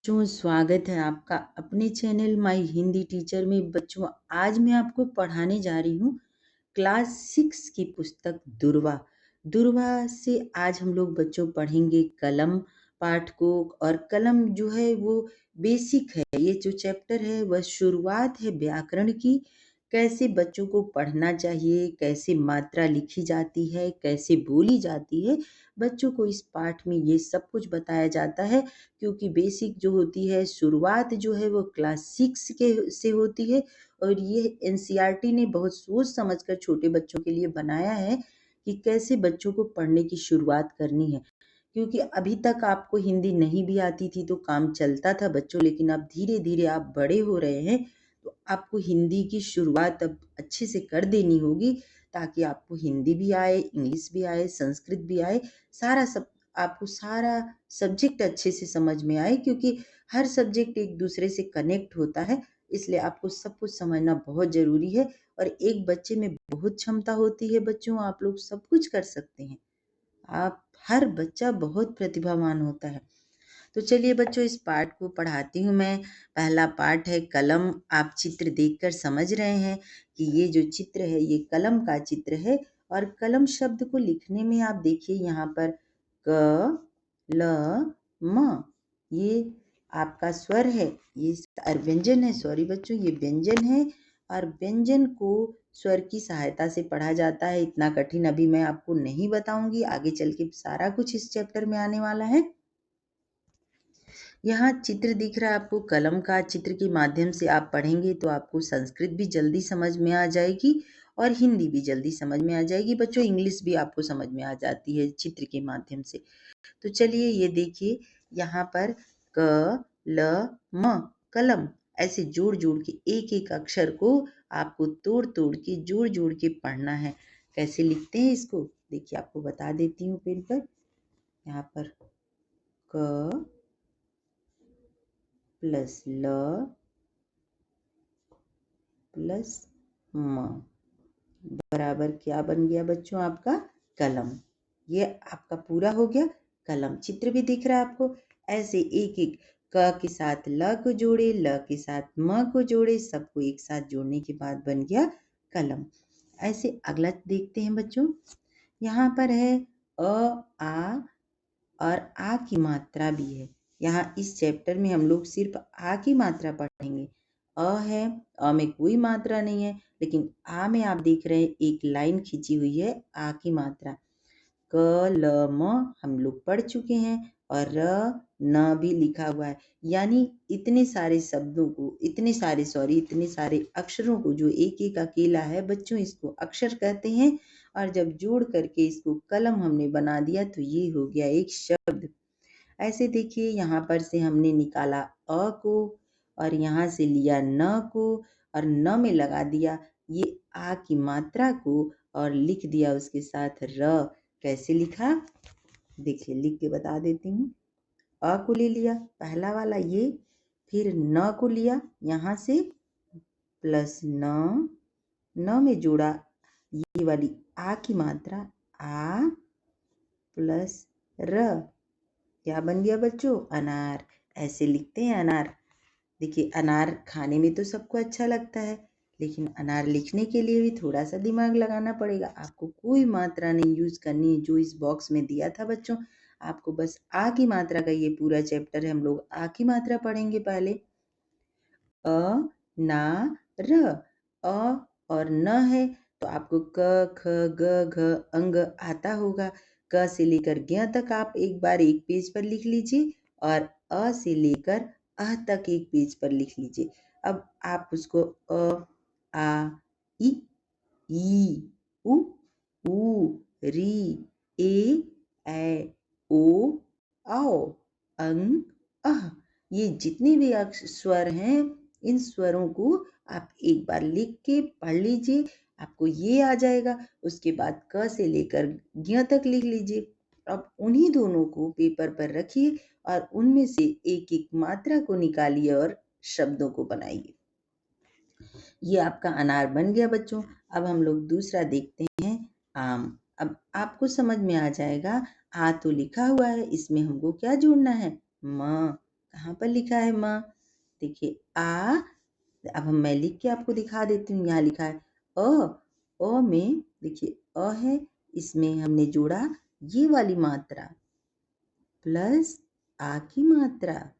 बच्चों, स्वागत है आपका अपने चैनल माय हिंदी टीचर में। बच्चों, आज मैं आपको पढ़ाने जा रही हूँ क्लास 6 की पुस्तक दुर्वा। दुर्वा से आज हम लोग बच्चों पढ़ेंगे कलम पाठ को। और कलम जो है वो बेसिक है। ये जो चैप्टर है वह शुरुआत है व्याकरण की। कैसे बच्चों को पढ़ना चाहिए, कैसे मात्रा लिखी जाती है, कैसे बोली जाती है, बच्चों को इस पाठ में ये सब कुछ बताया जाता है। क्योंकि बेसिक जो होती है, शुरुआत जो है वो क्लास 6 के से होती है। और ये एनसीईआरटी ने बहुत सोच समझकर छोटे बच्चों के लिए बनाया है कि कैसे बच्चों को पढ़ने की शुरुआत करनी है। क्योंकि अभी तक आपको हिंदी नहीं भी आती थी तो काम चलता था बच्चों, लेकिन अब धीरे धीरे आप बड़े हो रहे हैं तो आपको हिंदी की शुरुआत अब अच्छे से कर देनी होगी, ताकि आपको हिंदी भी आए, इंग्लिश भी आए, संस्कृत भी आए, आपको सारा सब्जेक्ट अच्छे से समझ में आए। क्योंकि हर सब्जेक्ट एक दूसरे से कनेक्ट होता है, इसलिए आपको सब कुछ समझना बहुत ज़रूरी है। और एक बच्चे में बहुत क्षमता होती है बच्चों, आप लोग सब कुछ कर सकते हैं। आप हर बच्चा बहुत प्रतिभावान होता है। तो चलिए बच्चों, इस पाठ को पढ़ाती हूँ मैं। पहला पाठ है कलम। आप चित्र देखकर समझ रहे हैं कि ये जो चित्र है ये कलम का चित्र है। और कलम शब्द को लिखने में आप देखिए यहाँ पर क ल म, ये आपका स्वर है, ये और व्यंजन है। सॉरी बच्चों, ये व्यंजन है। और व्यंजन को स्वर की सहायता से पढ़ा जाता है। इतना कठिन अभी मैं आपको नहीं बताऊंगी, आगे चल के सारा कुछ इस चैप्टर में आने वाला है। यहाँ चित्र दिख रहा है आपको कलम का। चित्र के माध्यम से आप पढ़ेंगे तो आपको संस्कृत भी जल्दी समझ में आ जाएगी और हिंदी भी जल्दी समझ में आ जाएगी। बच्चों, इंग्लिश भी आपको समझ में आ जाती है चित्र के माध्यम से। तो चलिए ये देखिए, यहाँ पर क ल म कलम, ऐसे जोड़ जोड़ के एक एक अक्षर को आपको तोड़ तोड़ के जोड़ जोड़ के पढ़ना है। कैसे लिखते हैं इसको देखिए, आपको बता देती हूँ पेन पर। यहाँ पर क प्लस ल प्लस म बराबर क्या बन गया बच्चों? आपका कलम। ये आपका पूरा हो गया कलम। चित्र भी दिख रहा है आपको। ऐसे एक एक क के साथ ल को जोड़े, ल के साथ म को जोड़े, सबको एक साथ जोड़ने के बाद बन गया कलम। ऐसे अगला देखते हैं बच्चों। यहाँ पर है आ, और आ की मात्रा भी है। यहाँ इस चैप्टर में हम लोग सिर्फ आ की मात्रा पढ़ेंगे। अ है, अ में कोई मात्रा नहीं है, लेकिन आ में आप देख रहे हैं एक लाइन खींची हुई है आ की मात्रा। क ल म हम लोग पढ़ चुके हैं और र न भी लिखा हुआ है। यानी इतने सारे शब्दों को, इतने सारे अक्षरों को जो एक एक अकेला है बच्चों, इसको अक्षर कहते हैं। और जब जोड़ करके इसको कलम हमने बना दिया तो ये हो गया एक शब्द। ऐसे देखिए, यहाँ पर से हमने निकाला अ को और यहाँ से लिया न को और न में लगा दिया ये आ की मात्रा को और लिख दिया उसके साथ र। कैसे लिखा देखिए, लिख के बता देती हूँ। अ को ले लिया पहला वाला ये, फिर न को लिया यहाँ से प्लस न में जोड़ा ये वाली आ की मात्रा आ प्लस र। क्या बन गया बच्चों? अनार। ऐसे लिखते हैं अनार। देखिए, अनार खाने में तो सबको अच्छा लगता है, लेकिन अनार लिखने के लिए भी थोड़ा सा दिमाग लगाना पड़ेगा। आपको कोई मात्रा नहीं यूज करनी है जो इस बॉक्स में दिया था बच्चों। आपको बस आ की मात्रा का ये पूरा चैप्टर है, हम लोग आ की मात्रा पढ़ेंगे पहले। अ ना र। अ और न है तो आपको क ख ग घ अंग आता होगा। क से लेकर ज्ञ तक आप एक बार एक पेज पर लिख लीजिए और अ से लेकर अह तक एक पेज पर लिख लीजिए। अब आप उसको अ आ इ ई उ ऊ री ए ओ आओ अं अह, ये जितने भी स्वर हैं, इन स्वरों को आप एक बार लिख के पढ़ लीजिए, आपको ये आ जाएगा। उसके बाद क से लेकर ज्ञ तक लिख लीजिए। अब उन्हीं दोनों को पेपर पर रखिए और उनमें से एक एक मात्रा को निकालिए और शब्दों को बनाइए। ये आपका अनार बन गया बच्चों। अब हम लोग दूसरा देखते हैं आम। अब आपको समझ में आ जाएगा, आ तो लिखा हुआ है, इसमें हमको क्या जोड़ना है? म। कहाँ पर लिखा है म? देखिए आ। अब मैं लिख के आपको दिखा देती हूँ। यहाँ लिखा है अ में देखिए अ है, इसमें हमने जोड़ा ये वाली मात्रा प्लस आ की मात्रा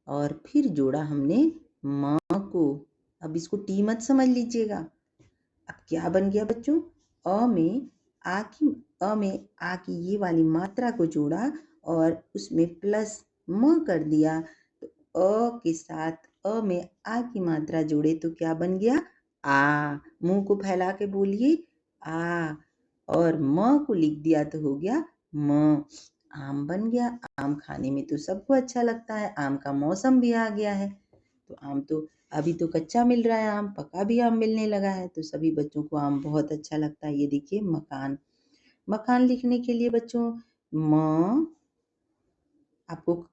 और फिर जोड़ा हमने म को। अब इसको टी मत समझ लीजिएगा। अब क्या बन गया बच्चों? अ में आ की ये वाली मात्रा को जोड़ा और उसमें प्लस म कर दिया, तो अ के साथ अ में आ की मात्रा जोड़े तो क्या बन गया? आ। मुंह को फैला के बोलिए आ। और म को लिख दिया तो हो गया म। आम बन गया। आम खाने में तो सबको अच्छा लगता है। आम का मौसम भी आ गया है। तो आम तो अभी तो कच्चा मिल रहा है, आम पका भी आम मिलने लगा है, तो सभी बच्चों को आम बहुत अच्छा लगता है। ये देखिए मकान। मकान लिखने के लिए बच्चों म, आपको प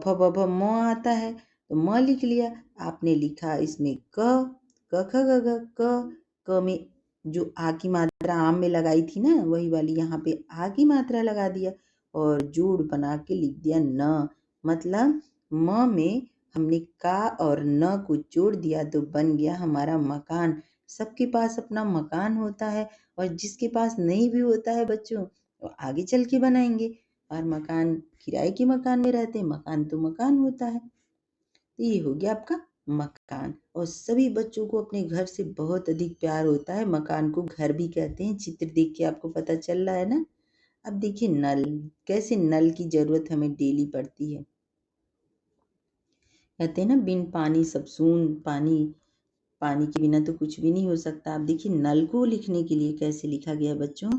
फ ब भ म आता है तो म लिख लिया। आपने लिखा इसमें क ख ग घ क में जो आ की मात्रा आम में लगाई थी ना, वही वाली यहाँ पे आ की मात्रा लगा दिया और जोड़ बना के लिख दिया न। मतलब म में हमने का और न को जोड़ दिया तो बन गया हमारा मकान। सबके पास अपना मकान होता है और जिसके पास नहीं भी होता है बच्चों, वो आगे चल के बनाएंगे। और मकान किराए के मकान में रहते हैं, मकान तो मकान होता है। तो ये हो गया आपका मकान। और सभी बच्चों को अपने घर से बहुत अधिक प्यार होता है। मकान को घर भी कहते हैं। चित्र देख के आपको पता चल रहा है ना। अब देखिए नल। कैसे नल की जरूरत हमें डेली पड़ती है। कहते हैं ना बिन पानी सब सून। पानी के बिना तो कुछ भी नहीं हो सकता। अब देखिए नल को लिखने के लिए कैसे लिखा गया है बच्चों?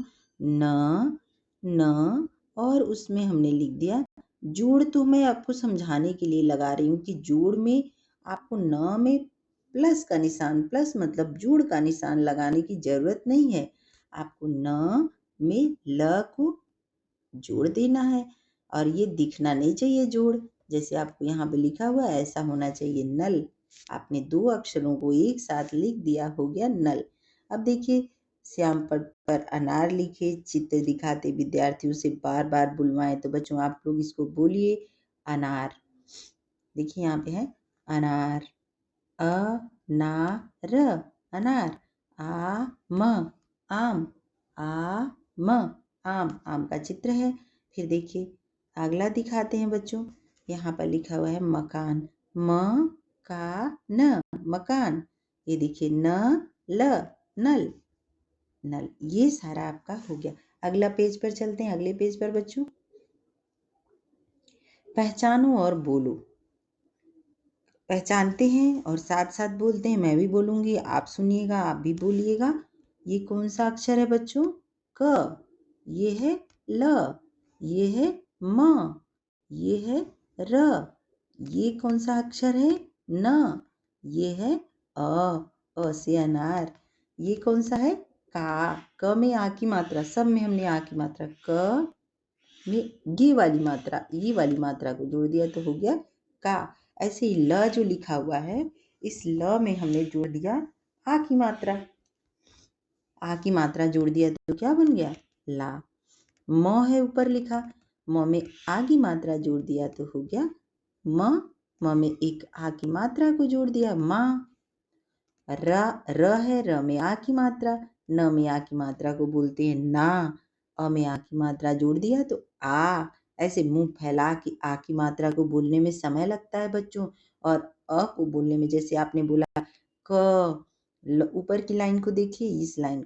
न और उसमें हमने लिख दिया जोड़। तो मैं आपको समझाने के लिए लगा रही हूँ कि जोड़ में आपको न में प्लस का निशान, प्लस मतलब जोड़ का निशान लगाने की जरूरत नहीं है। आपको न में ल को जोड़ देना है और ये दिखना नहीं चाहिए जोड़। जैसे आपको यहाँ पे लिखा हुआ है ऐसा होना चाहिए नल। आपने दो अक्षरों को एक साथ लिख दिया, हो गया नल। अब देखिए श्याम पट पर अनार लिखे। चित्र दिखाते विद्यार्थियों से बार बार बुलवाएं। तो बच्चों आप लोग इसको बोलिए अनार। देखिए यहाँ पे है अनार। अ ना र अनार। आम आम। आम आम का चित्र है। फिर देखिए अगला दिखाते हैं बच्चों। यहाँ पर लिखा हुआ है मकान। म का न मकान। ये देखिए न ल नल। नल। ये सारा आपका हो गया। अगला पेज पर चलते हैं। अगले पेज पर बच्चों पहचानो और बोलो। पहचानते हैं और साथ साथ बोलते हैं। मैं भी बोलूंगी, आप सुनिएगा, आप भी बोलिएगा। ये कौन सा अक्षर है बच्चों? क। ये है ल। ये है म। ये है र। ये कौन सा अक्षर है? न। ये है अ से अनार। ये कौन सा है? का। क में आ की मात्रा, सब में हमने आ की मात्रा। क में ये वाली मात्रा को जोड़ दिया तो हो गया का। ऐसे ही ल जो लिखा हुआ है, इस ल में हमने जोड़ दिया आ की मात्रा। आ की मात्रा जोड़ दिया तो क्या बन गया? ला। म है ऊपर लिखा, म में आ की मात्रा जोड़ दिया तो हो गया म। म में एक आ की मात्रा को जोड़ दिया माँ। र है, र में आ की मात्रा, न में आ की मात्रा को बोलते हैं ना। अ में आ की मात्रा जोड़ दिया तो आ। ऐसे मुंह फैला के आ की मात्रा को बोलने में समय लगता है बच्चों। और अ को बोलने में, जैसे आपने बोला क, ऊपर की लाइन को देखिए, इस लाइन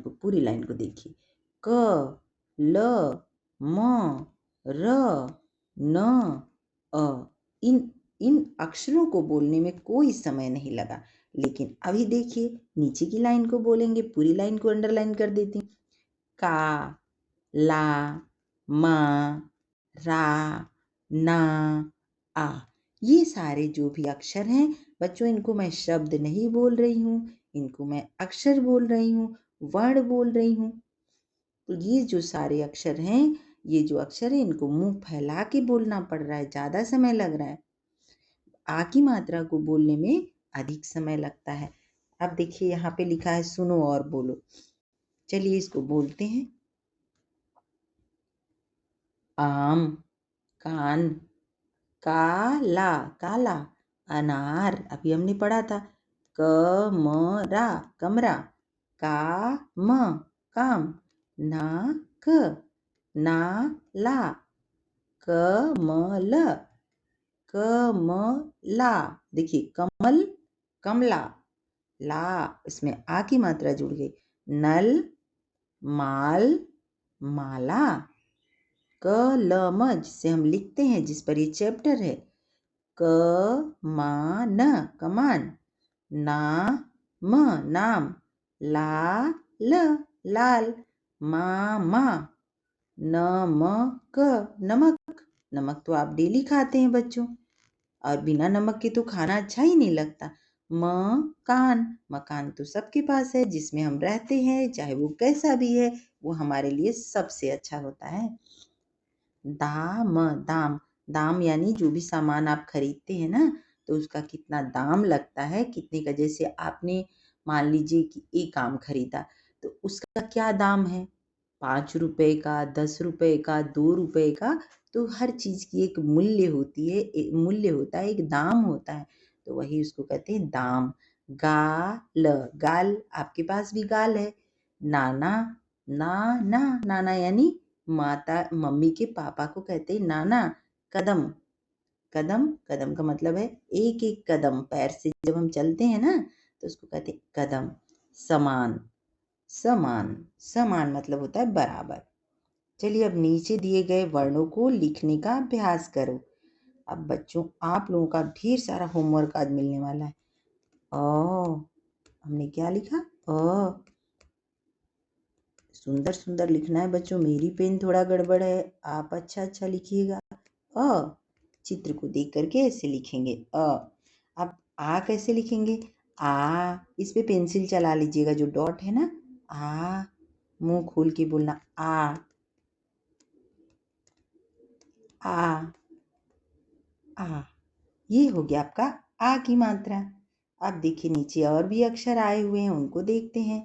को पूरी लाइन को देखिए। क ल म र न अ। इन अक्षरों को बोलने में कोई समय नहीं लगा। लेकिन अभी देखिए नीचे की लाइन को बोलेंगे, पूरी लाइन को अंडरलाइन कर देती हूँ। का, ला, मा, रा, ना, आ। ये सारे जो भी अक्षर हैं बच्चों, इनको मैं शब्द नहीं बोल रही हूँ, इनको मैं अक्षर बोल रही हूँ, वर्ण बोल रही हूँ। तो ये जो सारे अक्षर हैं, ये जो अक्षर है, इनको मुंह फैला के बोलना पड़ रहा है, ज्यादा समय लग रहा है। आ की मात्रा को बोलने में अधिक समय लगता है। अब देखिए यहाँ पे लिखा है सुनो और बोलो। चलिए इसको बोलते हैं। आम। कान, काला काला, अनार अभी हमने पढ़ा था, कमरा कमरा, काम काम, नाक नाला, कमल कमला, देखिए कमल कमला, ला इसमें आ की मात्रा जुड़ गई, नल माल माला, कलम जिसे हम लिखते हैं, जिस पर ये चैप्टर है, कमान कमान, नाम नाम, लाल लाल, मामा, नमक नमक, नमक तो आप डेली खाते हैं बच्चों, और बिना नमक के तो खाना अच्छा ही नहीं लगता। मकान, मकान तो सबके पास है, जिसमें हम रहते हैं, चाहे वो कैसा भी है, वो हमारे लिए सबसे अच्छा होता है। दाम दाम, दाम यानी जो भी सामान आप खरीदते हैं ना, तो उसका कितना दाम लगता है, कितने का, जैसे आपने मान लीजिए कि एक आम खरीदा, तो उसका क्या दाम है, 5 रुपए का, 10 रुपए का, 2 रुपए का, तो हर चीज की एक मूल्य होती है, एक मूल्य होता है, एक दाम होता है, तो वही उसको कहते हैं दाम। गाल गाल, आपके पास भी गाल है। नाना नाना, नाना यानी माता मम्मी के पापा को कहते हैं नाना। कदम, कदम कदम का मतलब है एक एक कदम, पैर से जब हम चलते हैं ना, तो उसको कहते हैं कदम। समान, समान समान मतलब होता है बराबर। चलिए अब नीचे दिए गए वर्णों को लिखने का अभ्यास करो। अब बच्चों आप लोगों का ढेर सारा होमवर्क आज मिलने वाला है। हमने क्या लिखा, सुंदर सुंदर लिखना है बच्चों, मेरी पेन थोड़ा गड़बड़ है, आप अच्छा अच्छा लिखिएगा। चित्र को देख करके ऐसे लिखेंगे अब आ कैसे लिखेंगे, इस पे पेंसिल चला लीजिएगा, जो डॉट है ना, मुंह खोल के बोलना, आ ये हो गया आपका आ की मात्रा। अब देखिए नीचे और भी अक्षर आए हुए हैं, उनको देखते हैं।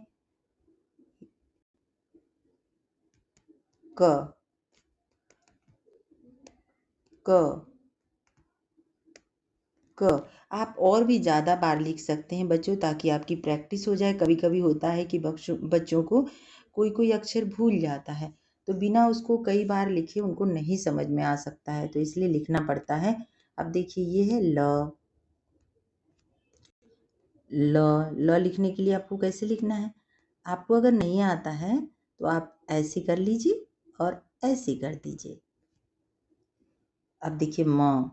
क क क आप और भी ज़्यादा बार लिख सकते हैं बच्चों, ताकि आपकी प्रैक्टिस हो जाए। कभी कभी होता है कि बच्चों को कोई कोई अक्षर भूल जाता है, तो बिना उसको कई बार लिखे उनको नहीं समझ में आ सकता है, तो इसलिए लिखना पड़ता है। अब देखिए ये है ल, ल लिखने के लिए आपको कैसे लिखना है, आपको अगर नहीं आता है तो आप ऐसे कर लीजिए और ऐसे कर दीजिए। अब देखिए म,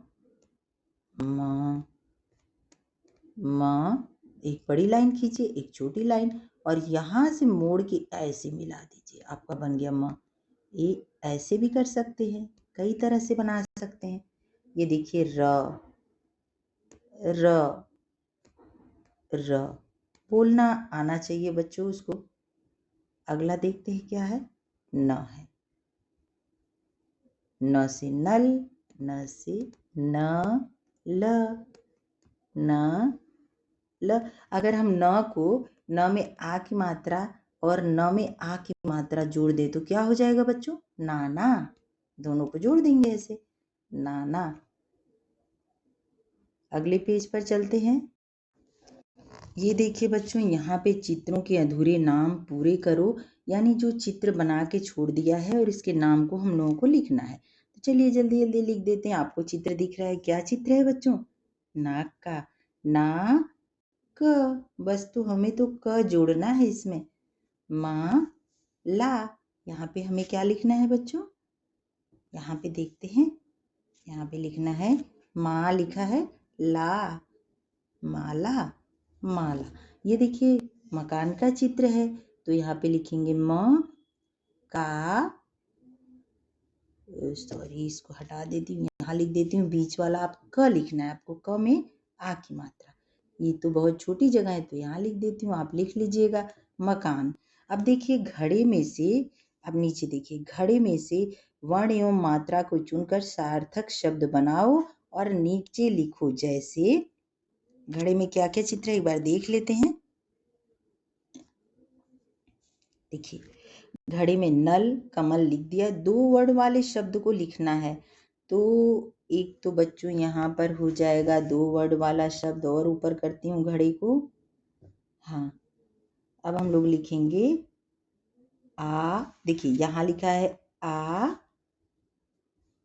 एक बड़ी लाइन खींचिए, एक छोटी लाइन, और यहाँ से मोड़ के ऐसे मिला दीजिए, आपका बन गया म। ये ऐसे भी कर सकते हैं, कई तरह से बना सकते हैं। ये देखिए र, र र बोलना आना चाहिए बच्चों उसको। अगला देखते हैं क्या है, न है, न से नल, न से न ल, न ल। अगर हम न को, न में आ की मात्रा और न में आ की मात्रा जोड़ दे तो क्या हो जाएगा बच्चों, नाना। दोनों को जोड़ देंगे ऐसे, नाना। अगले पेज पर चलते हैं। ये देखिए बच्चों, यहाँ पे चित्रों के अधूरे नाम पूरे करो, यानी जो चित्र बना के छोड़ दिया है और इसके नाम को हम लोगों को लिखना है। तो चलिए जल्दी जल्दी लिख देते हैं। आपको चित्र दिख रहा है, क्या चित्र है बच्चों, नाक का, ना क, बस तो हमें तो क जोड़ना है इसमें। मा ला, यहाँ पे हमें क्या लिखना है बच्चों, यहाँ पे देखते हैं, यहाँ पे लिखना है माँ, लिखा है ला, माला माला। ये देखिए मकान का चित्र है, तो यहाँ पे लिखेंगे म का, सॉरी इसको हटा देती हूँ, यहाँ लिख देती हूँ बीच वाला, आप क लिखना है, आपको क में आ की मात्रा। ये तो बहुत छोटी जगह है, तो यहाँ लिख देती हूँ, आप लिख लीजिएगा मकान। अब देखिए घड़े में से, अब नीचे देखिए, घड़े में से वर्ण एवं मात्रा को चुनकर सार्थक शब्द बनाओ और नीचे लिखो। जैसे घड़े में क्या क्या चित्र है एक बार देख लेते हैं। देखिए घड़े में नल कमल लिख दिया, 2 वर्ण वाले शब्द को लिखना है, तो एक तो बच्चों यहाँ पर हो जाएगा 2 वर्ड वाला शब्द, और ऊपर करती हूँ घड़ी को। हाँ, अब हम लोग लिखेंगे आ। देखिए यहाँ लिखा है आ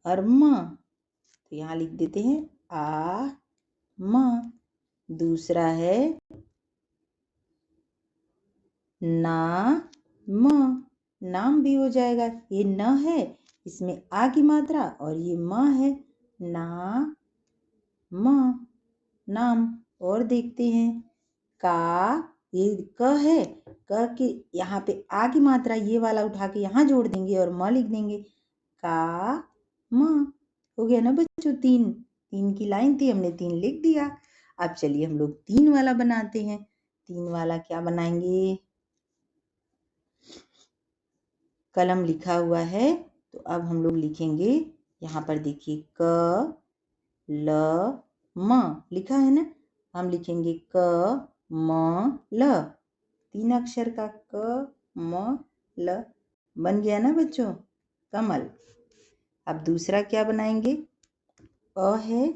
और म, तो यहाँ लिख देते हैं आ म। दूसरा है ना म, नाम भी हो जाएगा। ये न है, इसमें आ की मात्रा, और ये म है, ना म, नाम। और देखते हैं का, ये क है, क के यहाँ पे आ की मात्रा ये वाला उठा के यहाँ जोड़ देंगे और म लिख देंगे, का म। हो गया ना बच्चों, तीन की लाइन थी, हमने 3 लिख दिया। अब चलिए हम लोग 3 वाला बनाते हैं। 3 वाला क्या बनाएंगे? कलम लिखा हुआ है, तो अब हम लोग लिखेंगे, यहाँ पर देखिए क ल म लिखा है ना, हम लिखेंगे क म ल, 3 अक्षर का क म ल। बन गया ना बच्चों, कमल। अब दूसरा क्या बनाएंगे? अ है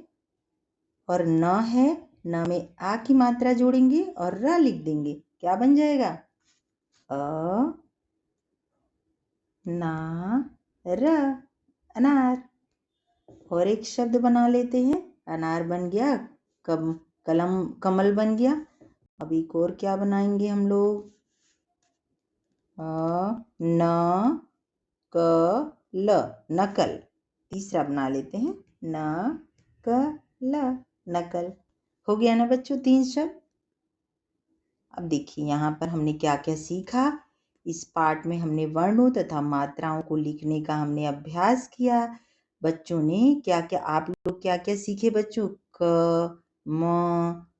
और न है, न में आ की मात्रा जोड़ेंगे और र लिख देंगे, क्या बन जाएगा? अ ना र, अनार। और एक शब्द बना लेते हैं, अनार बन गया, कमल बन गया। अब एक और क्या बनाएंगे हम लोग? न क ल, नकल। तीसरा बना लेते हैं, न क ल, नकल। हो गया ना बच्चों 3 शब्द। अब देखिए यहाँ पर हमने क्या क्या सीखा। इस पाठ में हमने वर्णों तथा मात्राओं को लिखने का हमने अभ्यास किया। बच्चों ने क्या क्या, आप लोग क्या क्या सीखे बच्चों? क म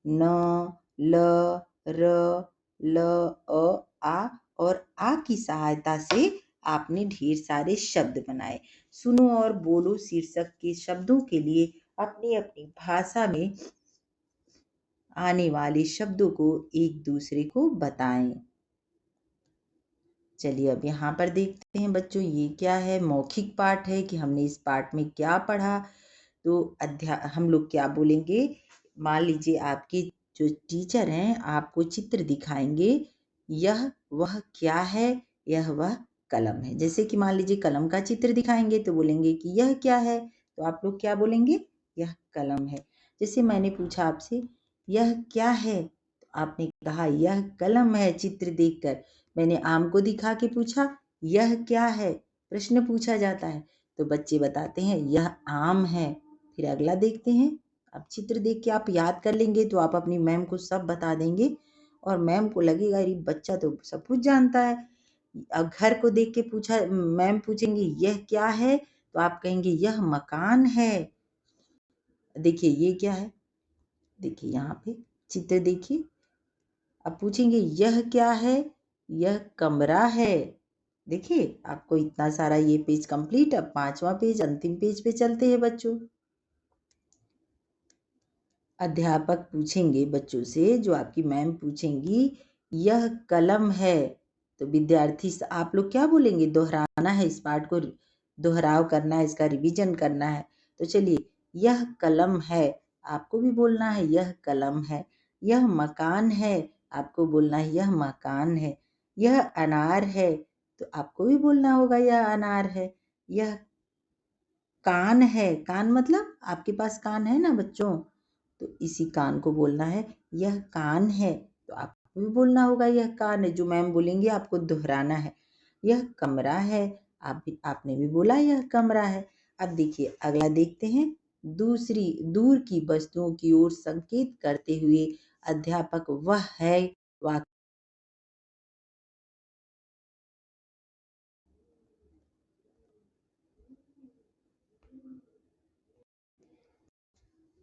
न ल र ल आ और आ की सहायता से आपने ढेर सारे शब्द बनाए। सुनो और बोलो शीर्षक के शब्दों के लिए अपनी अपनी भाषा में आने वाले शब्दों को एक दूसरे को बताएं। चलिए अब यहाँ पर देखते हैं बच्चों, ये क्या है? मौखिक पाठ है कि हमने इस पाठ में क्या पढ़ा। तो हम लोग क्या बोलेंगे? मान लीजिए आपके जो टीचर हैं आपको चित्र दिखाएंगे, यह वह क्या है? यह वह कलम है। जैसे कि मान लीजिए कलम का चित्र दिखाएंगे तो बोलेंगे कि यह क्या है? तो आप लोग क्या बोलेंगे? यह कलम है। जैसे मैंने पूछा आपसे यह क्या है, तो आपने कहा यह कलम है। चित्र देखकर मैंने आम को दिखा के पूछा यह क्या है, प्रश्न पूछा जाता है, तो बच्चे बताते हैं यह आम है। फिर अगला देखते हैं। अब चित्र देख के आप याद कर लेंगे तो आप अपनी मैम को सब बता देंगे और मैम को लगेगा अरे बच्चा तो सब कुछ जानता है। अब घर को देख के पूछा, मैम पूछेंगे यह क्या है, तो आप कहेंगे यह मकान है। देखिए ये क्या है, देखिए यहाँ पे चित्र देखिए। अब पूछेंगे यह क्या है, यह कमरा है। देखिए आपको इतना सारा ये पेज कंप्लीट। अब 5वां पेज, अंतिम पेज पे चलते हैं बच्चों। अध्यापक पूछेंगे बच्चों से, जो आपकी मैम पूछेंगी यह कलम है, तो विद्यार्थी आप लोग क्या बोलेंगे? दोहराना है, इस पाठ को दोहराव करना है, इसका रिवीजन करना है। तो चलिए, यह कलम है, आपको भी बोलना है यह कलम है। यह मकान है, आपको बोलना है यह मकान है। यह अनार है, तो आपको भी बोलना होगा यह अनार है। यह कान है, कान मतलब आपके पास कान है ना बच्चों, तो इसी कान को बोलना है यह कान है। तो आपको भी बोलना होगा यह कान है, जो मैम बोलेंगे आपको दोहराना है। यह कमरा है, आपने भी बोला यह कमरा है। अब देखिए अगला देखते हैं। दूर की वस्तुओं की ओर संकेत करते हुए अध्यापक वह है वाक्य।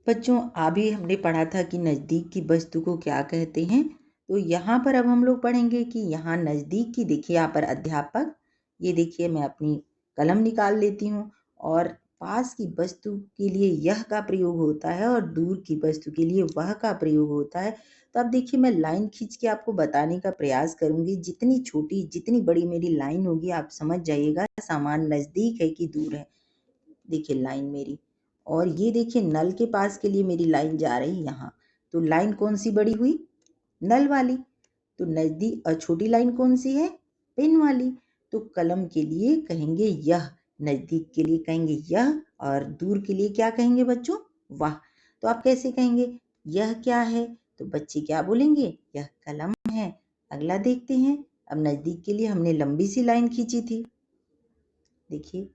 बच्चों अभी हमने पढ़ा था कि नज़दीक की वस्तु को क्या कहते हैं। तो यहाँ पर अब हम लोग पढ़ेंगे कि यहाँ नज़दीक की, देखिए यहाँ पर अध्यापक, ये देखिए मैं अपनी कलम निकाल लेती हूँ और पास की वस्तु के लिए यह का प्रयोग होता है और दूर की वस्तु के लिए वह का प्रयोग होता है। तो अब देखिए मैं लाइन खींच के आपको बताने का प्रयास करूँगी। जितनी छोटी जितनी बड़ी मेरी लाइन होगी आप समझ जाइएगा सामान नज़दीक है कि दूर है। देखिए लाइन मेरी, और ये देखिए नल के पास के लिए मेरी लाइन जा रही यहाँ। तो लाइन कौन सी बड़ी हुई? नल वाली। तो नजदीक और छोटी लाइन कौन सी है? पेन वाली। तो कलम के लिए कहेंगे यह, नजदीक के लिए कहेंगे यह, और दूर के लिए क्या कहेंगे बच्चों? वह। तो आप कैसे कहेंगे? यह क्या है? तो बच्चे क्या बोलेंगे? यह कलम है। अगला देखते हैं। अब नजदीक के लिए हमने लंबी सी लाइन खींची थी, देखिए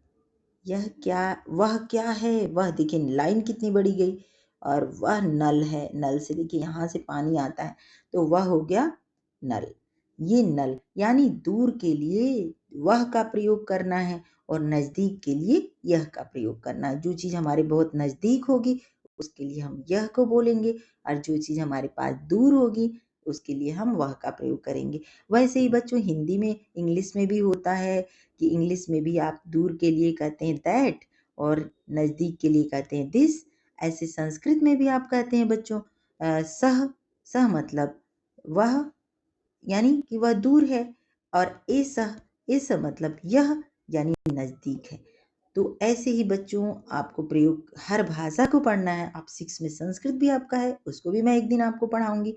यह क्या, वह क्या है? वह देखिए लाइन कितनी बड़ी गई, और वह नल है। नल से देखिए यहाँ से पानी आता है, तो वह हो गया नल। ये नल यानी दूर के लिए वह का प्रयोग करना है, और नजदीक के लिए यह का प्रयोग करना है। जो चीज हमारे बहुत नजदीक होगी उसके लिए हम यह को बोलेंगे, और जो चीज हमारे पास दूर होगी उसके लिए हम वह का प्रयोग करेंगे। वैसे ही बच्चों हिंदी में, इंग्लिश में भी होता है कि इंग्लिश में भी आप दूर के लिए कहते हैं दैट, और नज़दीक के लिए कहते हैं दिस। ऐसे संस्कृत में भी आप कहते हैं बच्चों सह। सह मतलब वह, यानी कि वह दूर है, और ऐसा, ऐसा मतलब यह, यानी नज़दीक है। तो ऐसे ही बच्चों आपको प्रयोग, हर भाषा को पढ़ना है। आप 6 में संस्कृत भी आपका है, उसको भी मैं एक दिन आपको पढ़ाऊंगी।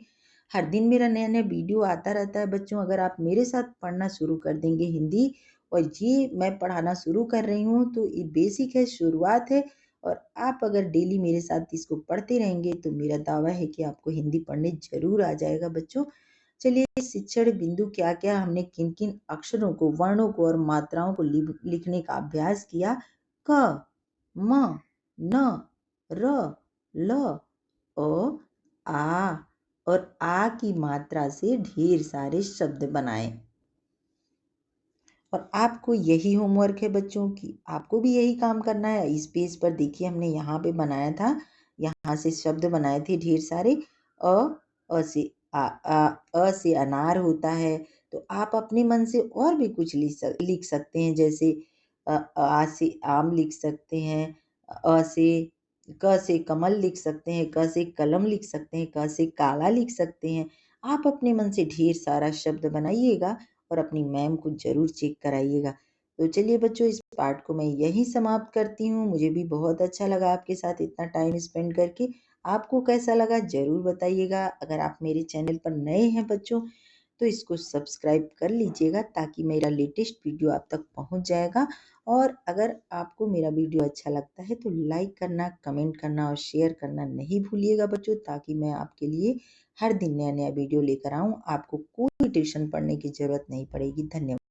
हर दिन मेरा नया नया वीडियो आता रहता है बच्चों। अगर आप मेरे साथ पढ़ना शुरू कर देंगे हिंदी, और ये मैं पढ़ाना शुरू कर रही हूँ, तो ये बेसिक है, शुरुआत है। और आप अगर डेली मेरे साथ इसको पढ़ते रहेंगे तो मेरा दावा है कि आपको हिंदी पढ़ने जरूर आ जाएगा बच्चों। चलिए, शिक्षण बिंदु क्या क्या, हमने किन किन अक्षरों को, वर्णों को और मात्राओं को लिखने का अभ्यास किया। क, म, न, र, ल, अ, आ, और आ की मात्रा से ढेर सारे शब्द बनाए। और आपको यही होमवर्क है बच्चों की, आपको भी यही काम करना है। इस पेज पर देखिए हमने यहाँ पे बनाया था, यहाँ से शब्द बनाए थे ढेर सारे। अ से अ से अनार होता है। तो आप अपने मन से और भी कुछ लिख सकते हैं, जैसे आ से आम लिख सकते हैं, अ से, क से कमल लिख सकते हैं, क से कलम लिख सकते हैं, क से काला लिख सकते हैं। आप अपने मन से ढेर सारा शब्द बनाइएगा और अपनी मैम को ज़रूर चेक कराइएगा। तो चलिए बच्चों, इस पार्ट को मैं यहीं समाप्त करती हूँ। मुझे भी बहुत अच्छा लगा आपके साथ इतना टाइम स्पेंड करके। आपको कैसा लगा ज़रूर बताइएगा। अगर आप मेरे चैनल पर नए हैं बच्चों, तो इसको सब्सक्राइब कर लीजिएगा, ताकि मेरा लेटेस्ट वीडियो आप तक पहुंच जाएगा। और अगर आपको मेरा वीडियो अच्छा लगता है तो लाइक करना, कमेंट करना और शेयर करना नहीं भूलिएगा बच्चों, ताकि मैं आपके लिए हर दिन नया नया वीडियो लेकर आऊँ। आपको कोई ट्यूशन पढ़ने की ज़रूरत नहीं पड़ेगी। धन्यवाद।